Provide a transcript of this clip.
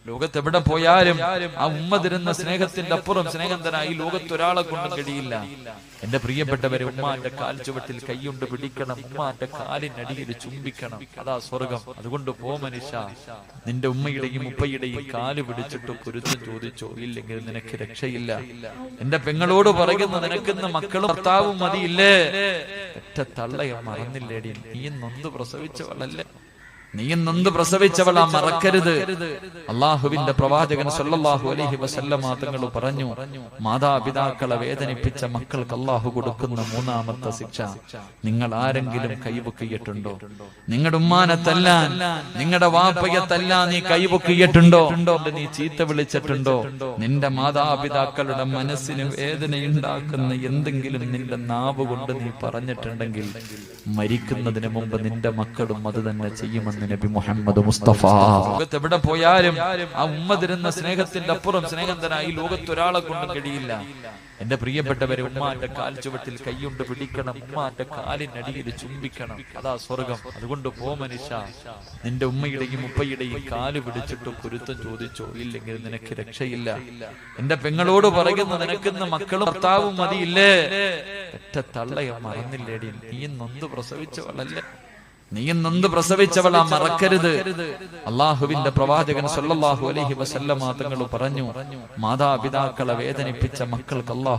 ലോകത്ത് എവിടെ പോയാലും ആ ഉമ്മ തരുന്ന സ്നേഹത്തിന്റെ അപ്പുറം സ്നേഹം തരാൻ ഈ ലോകത്ത് ഒരാളെ കൊണ്ടും കഴിയില്ല. എന്റെ പ്രിയപ്പെട്ടവരെ, ഉമ്മാന്റെ കാൽ ചുവട്ടിൽ കൈകൊണ്ട് പിടിക്കണം, ഉമ്മാന്റെ കാലിനടിയിൽ ചുംബിക്കണം. അതാ സ്വർഗം. അതുകൊണ്ട് പോ മനുഷ്യ, നിന്റെ ഉമ്മയുടെയും ഉപ്പയുടെയും കാല് പിടിച്ചിട്ട് പൊരുത്തം ചോദിച്ചോ, ഇല്ലെങ്കിൽ നിനക്ക് രക്ഷയില്ല. എന്റെ പെങ്ങളോട് പറയുന്ന, നിനക്കുന്ന മക്കളും ഭർത്താവും മതിയില്ലേ? ഒറ്റ തള്ളയെ മറന്നില്ലേടി, നീ നൊന്ത് പ്രസവിച്ചവളല്ലേ, നീ നൊന്ത് പ്രസവിച്ചവളാ, മറക്കരുത്. അള്ളാഹുവിന്റെ പ്രവാചകൻ സല്ലല്ലാഹു അലൈഹി വസല്ലമ തങ്ങൾ പറഞ്ഞു, മാതാപിതാക്കളെ വേദനിപ്പിച്ച മക്കൾക്ക് അള്ളാഹു കൊടുക്കുന്ന മൂന്നാമത്തെ ശിക്ഷ, നിങ്ങൾ ആരെങ്കിലും കൈവക്കിയിട്ടുണ്ടോ? നിങ്ങളുടെ ഉമ്മാനെ തല്ലാൻ, നിങ്ങളുടെ വാപ്പയെ തല്ലാൻ നീ കൈവക്കിയിട്ടുണ്ടോ? നീ ചീത്ത വിളിച്ചിട്ടുണ്ടോ? നിന്റെ മാതാപിതാക്കളുടെ മനസ്സിന് വേദനയുണ്ടാക്കുന്ന എന്തെങ്കിലും നിന്റെ നാവ് കൊണ്ട് നീ പറഞ്ഞിട്ടുണ്ടെങ്കിൽ മരിക്കുന്നതിന് മുമ്പ് നിന്റെ മക്കളും അത് തന്നെ ചെയ്യുമെന്ന് നബി മുഹമ്മദ് മുസ്തഫ. ലോകത്ത് എവിടെ പോയാലും ആ ഉമ്മ തരുന്ന സ്നേഹത്തിന്റെ അപ്പുറം സ്നേഹം തരാൻ ഈ ലോകത്ത് ഒരാളെ കൊണ്ടും കഴിയില്ല. എന്റെ പ്രിയപ്പെട്ടവരെ, ഉമ്മാന്റെ കാൽ ചുവട്ടിൽ കൈകൊണ്ട് പിടിക്കണം, ഉമ്മാന്റെ കാലിനടിയിൽ ചുംബിക്കണം. അതാ സ്വർഗം. അതുകൊണ്ട് പോ മനുഷ്യ, നിന്റെ ഉമ്മയുടെയും ഉപ്പയുടെയും കാല് പിടിച്ചിട്ട് പൊരുത്തം ചോദിച്ചോ, ഇല്ലെങ്കിൽ നിനക്ക് രക്ഷയില്ല. എന്റെ പെങ്ങളോട് പറയുന്ന, നിനക്കുന്ന മക്കളും ഭർത്താവും മതിയില്ലേ? ഒറ്റ തള്ളയെ മറന്നില്ലേടി, നീ നൊന്ത് പ്രസവിച്ചവളല്ലേ, നീ നൊന്ത് പ്രസവിച്ചവളാ, മറക്കരുത്. അള്ളാഹുവിന്റെ പ്രവാചകൻ സല്ലല്ലാഹു അലൈഹി വസല്ലമ തങ്ങൾ പറഞ്ഞു, മാതാപിതാക്കളെ വേദനിപ്പിച്ച മക്കൾക്ക് അള്ളാഹു